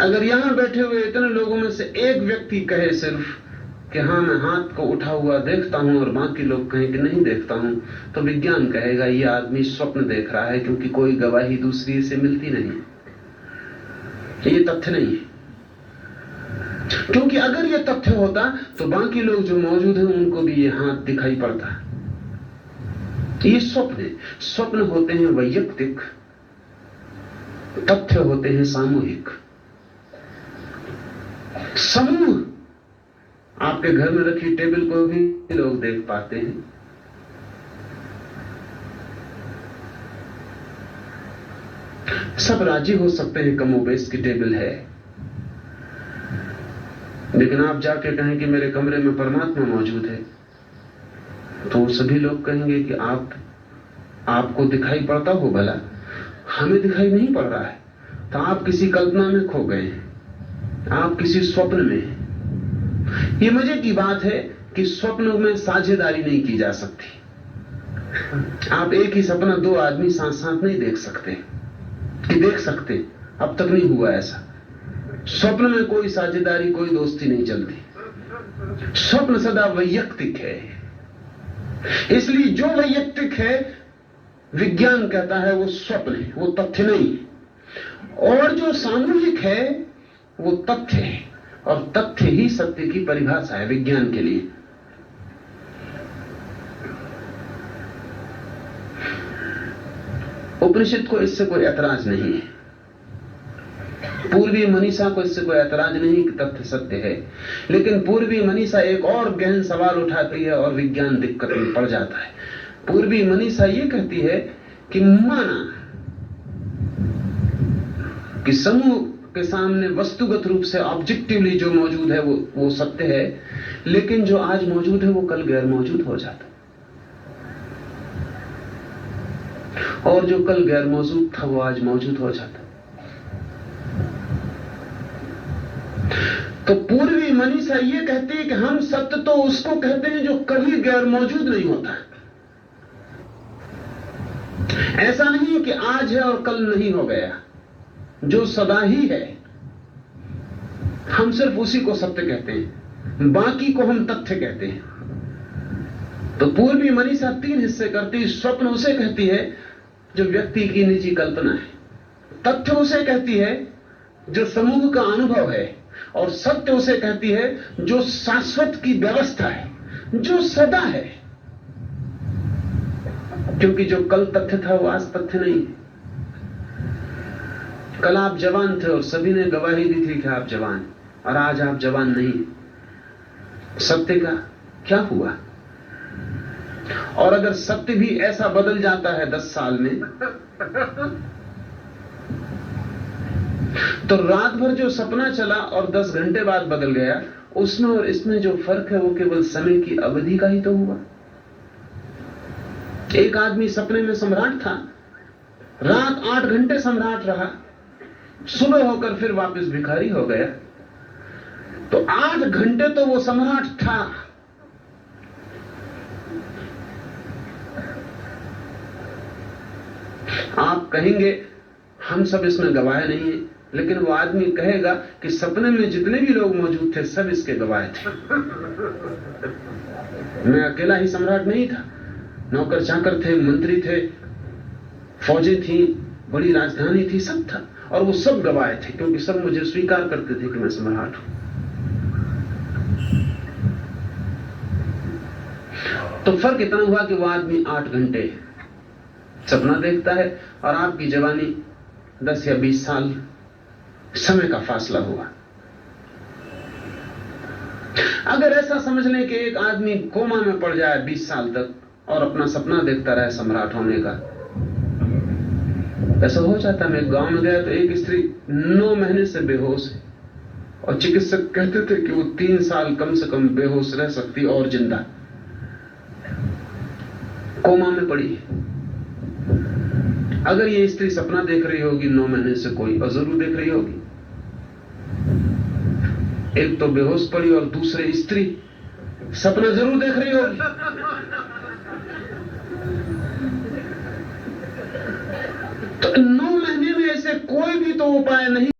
अगर यहां बैठे हुए इतने लोगों में से एक व्यक्ति कहे सिर्फ कि हाँ मैं हाथ को उठा हुआ देखता हूं और बाकी लोग कहें कि नहीं देखता हूं, तो विज्ञान कहेगा ये आदमी स्वप्न देख रहा है, क्योंकि कोई गवाही दूसरी से मिलती नहीं। ये तथ्य नहीं है, क्योंकि अगर ये तथ्य होता तो बाकी लोग जो मौजूद हैं उनको भी ये हाथ दिखाई पड़ता। ये स्वप्न है। स्वप्न होते हैं वैयक्तिक, तथ्य होते हैं सामूहिक। समूह आपके घर में रखी टेबल को भी लोग देख पाते हैं। सब राजी हो सकते हैं कमोबेश की टेबल है, लेकिन आप जाके कहें कि मेरे कमरे में परमात्मा मौजूद है, तो सभी लोग कहेंगे कि आपको दिखाई पड़ता हो भला, हमें दिखाई नहीं पड़ रहा है। तो आप किसी कल्पना में खो गए हैं, आप किसी स्वप्न में हैं। ये मजे की बात है कि स्वप्नों में साझेदारी नहीं की जा सकती। आप एक ही सपना दो आदमी साथ साथ नहीं देख सकते, कि देख सकते, अब तक नहीं हुआ ऐसा। स्वप्न में कोई साझेदारी, कोई दोस्ती नहीं चलती। स्वप्न सदा वैयक्तिक है, इसलिए जो वैयक्तिक है विज्ञान कहता है वो स्वप्न है, वो तथ्य नहीं। और जो सामूहिक है वो तथ्य है, और तथ्य ही सत्य की परिभाषा है विज्ञान के लिए। उपनिषद को इससे कोई ऐतराज नहीं है, पूर्वी मनीषा को इससे कोई ऐतराज नहीं कि तथ्य सत्य है, लेकिन पूर्वी मनीषा एक और गहन सवाल उठाती है और विज्ञान दिक्कत में पड़ जाता है। पूर्वी मनीषा ये कहती है कि माना कि समूह के सामने वस्तुगत रूप से ऑब्जेक्टिवली जो मौजूद है वो सत्य है, लेकिन जो आज मौजूद है वो कल गैर मौजूद हो जाता, और जो कल गैर मौजूद था वो आज मौजूद हो जाता। तो पूर्वी मनीषा ये कहती है कि हम सत्य तो उसको कहते हैं जो कभी गैर मौजूद नहीं होता। ऐसा नहीं कि आज है और कल नहीं हो गया, जो सदा ही है, हम सिर्फ उसी को सत्य कहते हैं, बाकी को हम तथ्य कहते हैं। तो पूर्वी मनीषा तीन हिस्से करती है। स्वप्न उसे कहती है जो व्यक्ति की निजी कल्पना है, तथ्य उसे कहती है जो समूह का अनुभव है, और सत्य उसे कहती है जो शाश्वत की व्यवस्था है, जो सदा है। क्योंकि जो कल तथ्य था वो आज तथ्य नहीं है। कल आप जवान थे और सभी ने गवाही दी थी कि आप जवान, और आज आप जवान नहीं। सत्य का क्या हुआ? और अगर सत्य भी ऐसा बदल जाता है 10 साल में, तो रात भर जो सपना चला और 10 घंटे बाद बदल गया, उसमें और इसमें जो फर्क है वो केवल समय की अवधि का ही तो हुआ। एक आदमी सपने में सम्राट था, रात 8 घंटे सम्राट रहा, सुबह होकर फिर वापस भिखारी हो गया। तो 8 घंटे तो वो सम्राट था। आप कहेंगे हम सब इसमें गवाह नहीं है, लेकिन वो आदमी कहेगा कि सपने में जितने भी लोग मौजूद थे सब इसके गवाह थे। मैं अकेला ही सम्राट नहीं था, नौकर चाकर थे, मंत्री थे, फौजें थी, बड़ी राजधानी थी, सब था, और वो सब गवाह थे, क्योंकि सब मुझे स्वीकार करते थे कि मैं सम्राट हूं। तो फर्क इतना हुआ कि वो आदमी 8 घंटे सपना देखता है, और आपकी जवानी 10 या 20 साल समय का फासला हुआ। अगर ऐसा समझ लें कि एक आदमी कोमा में पड़ जाए 20 साल तक और अपना सपना देखता रहे सम्राट होने का, ऐसा हो जाता। मैं गांव में गया तो एक स्त्री 9 महीने से बेहोश है, और चिकित्सक कहते थे कि वो 3 साल कम से कम बेहोश रह सकती और जिंदा, कोमा में पड़ी है। अगर ये स्त्री सपना देख रही होगी 9 महीने से कोई, और जरूर देख रही होगी, एक तो बेहोश पड़ी और दूसरे स्त्री सपना जरूर देख रही होगी। तो 9 महीने में ऐसे कोई भी तो उपाय नहीं